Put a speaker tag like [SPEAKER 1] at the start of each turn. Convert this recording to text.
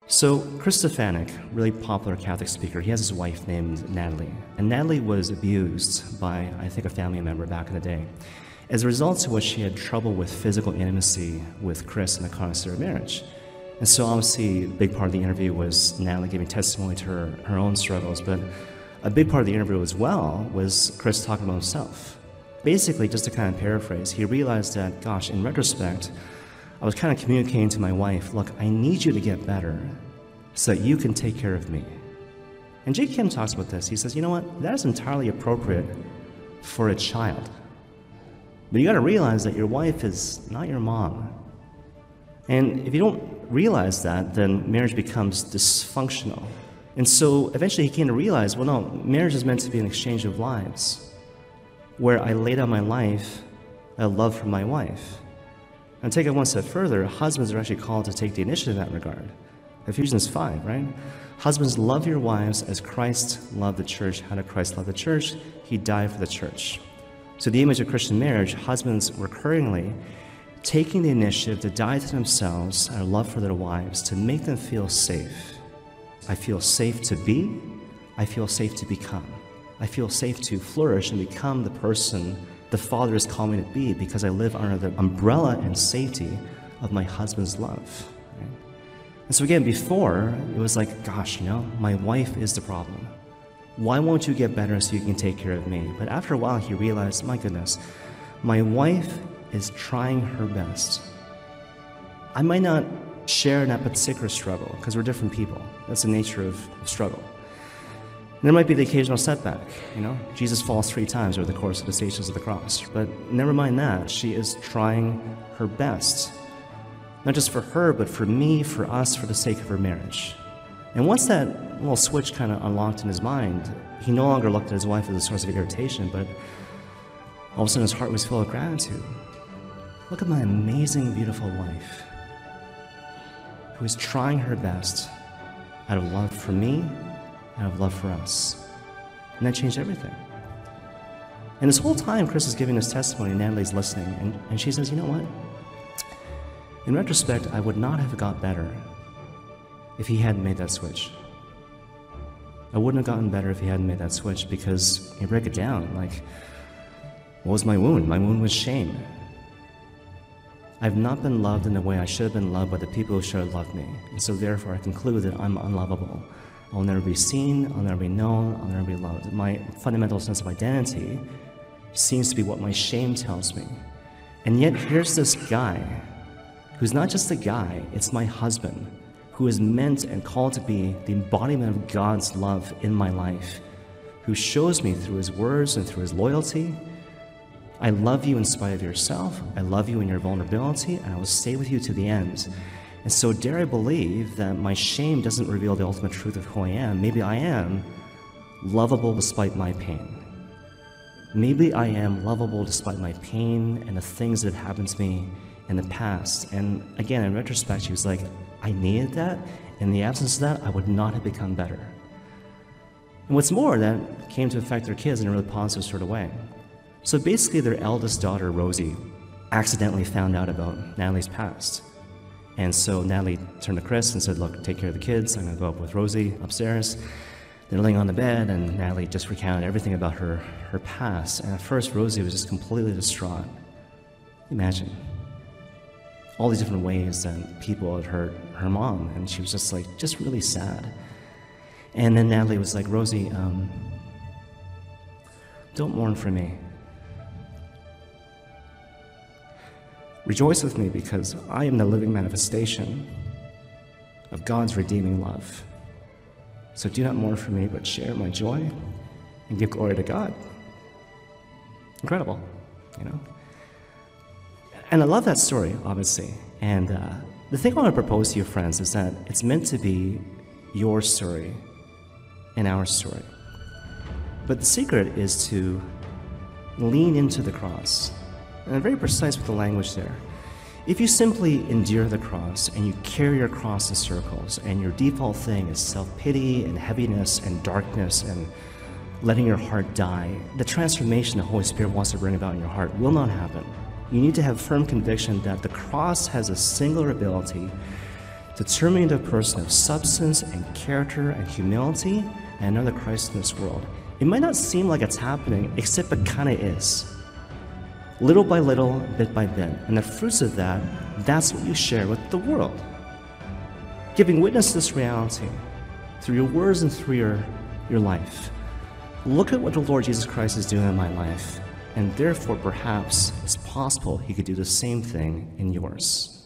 [SPEAKER 1] So Chris Stefanick, really popular Catholic speaker, he has his wife named Natalie. And Natalie was abused by, I think, a family member back in the day. As a result of which she had trouble with physical intimacy with Chris in the context of their marriage. And so obviously a big part of the interview was Natalie giving testimony to her own struggles, but a big part of the interview as well was Chris talking about himself. Basically, just to kind of paraphrase, he realized that, gosh, in retrospect, I was kind of communicating to my wife, look, I need you to get better so that you can take care of me. And Jay Kim talks about this. He says, you know what, that is entirely appropriate for a child. But you gotta realize that your wife is not your mom. And if you don't realize that, then marriage becomes dysfunctional. And so eventually he came to realize, well, no, marriage is meant to be an exchange of lives, where I lay down my life out of love for my wife. And take it one step further, husbands are actually called to take the initiative in that regard. Ephesians 5, right? Husbands, love your wives as Christ loved the church. How did Christ love the church? He died for the church. So the image of Christian marriage, husbands recurringly taking the initiative to die to themselves out of love for their wives to make them feel safe. I feel safe to be. I feel safe to become. I feel safe to flourish and become the person the Father is calling me to be because I live under the umbrella and safety of my husband's love. Right? And so again, before, it was like, gosh, you know, my wife is the problem. Why won't you get better so you can take care of me? But after a while, he realized, my goodness, my wife is trying her best. I might not share in that particular struggle because we're different people. That's the nature of struggle. There might be the occasional setback, you know. Jesus falls 3 times over the course of the stations of the cross. But never mind that, she is trying her best. Not just for her, but for me, for us, for the sake of her marriage. And once that little switch kind of unlocked in his mind, he no longer looked at his wife as a source of irritation, but all of a sudden his heart was filled with gratitude. Look at my amazing, beautiful wife, who is trying her best out of love for me, out of love for us. And that changed everything. And this whole time, Chris is giving his testimony, and Natalie's listening, and she says, you know what? In retrospect, I would not have got better if he hadn't made that switch. I wouldn't have gotten better if he hadn't made that switch because, you break it down, like, what was my wound? My wound was shame. I've not been loved in the way I should have been loved by the people who should have loved me. And so therefore I conclude that I'm unlovable. I'll never be seen, I'll never be known, I'll never be loved. My fundamental sense of identity seems to be what my shame tells me. And yet here's this guy, who's not just a guy, it's my husband, who is meant and called to be the embodiment of God's love in my life, who shows me through his words and through his loyalty, I love you in spite of yourself, I love you in your vulnerability, and I will stay with you to the end. And so dare I believe that my shame doesn't reveal the ultimate truth of who I am. Maybe I am lovable despite my pain. Maybe I am lovable despite my pain and the things that have happened to me in the past. And again, in retrospect, she was like, I needed that. In the absence of that, I would not have become better. And what's more, that came to affect their kids in a really positive sort of way. So basically, their eldest daughter, Rosie, accidentally found out about Natalie's past. And so Natalie turned to Chris and said, look, take care of the kids. I'm going to go up with Rosie upstairs. They're laying on the bed, and Natalie just recounted everything about her past. And at first, Rosie was just completely distraught. Imagine all these different ways that people had hurt her mom, and she was just like, just really sad. And then Natalie was like, Rosie, don't mourn for me. Rejoice with me because I am the living manifestation of God's redeeming love. So do not mourn for me, but share my joy and give glory to God. Incredible, you know? And I love that story, obviously. And the thing I want to propose to you, friends, is that it's meant to be your story and our story. But the secret is to lean into the cross. And I'm very precise with the language there. If you simply endure the cross and you carry your cross in circles and your default thing is self-pity and heaviness and darkness and letting your heart die, the transformation the Holy Spirit wants to bring about in your heart will not happen. You need to have firm conviction that the cross has a singular ability to turn me into a person of substance and character and humility and another Christ in this world. It might not seem like it's happening, except it kind of is. Little by little, bit by bit. And the fruits of that, that's what you share with the world. Giving witness to this reality through your words and through your life. Look at what the Lord Jesus Christ is doing in my life, and therefore perhaps it's possible he could do the same thing in yours.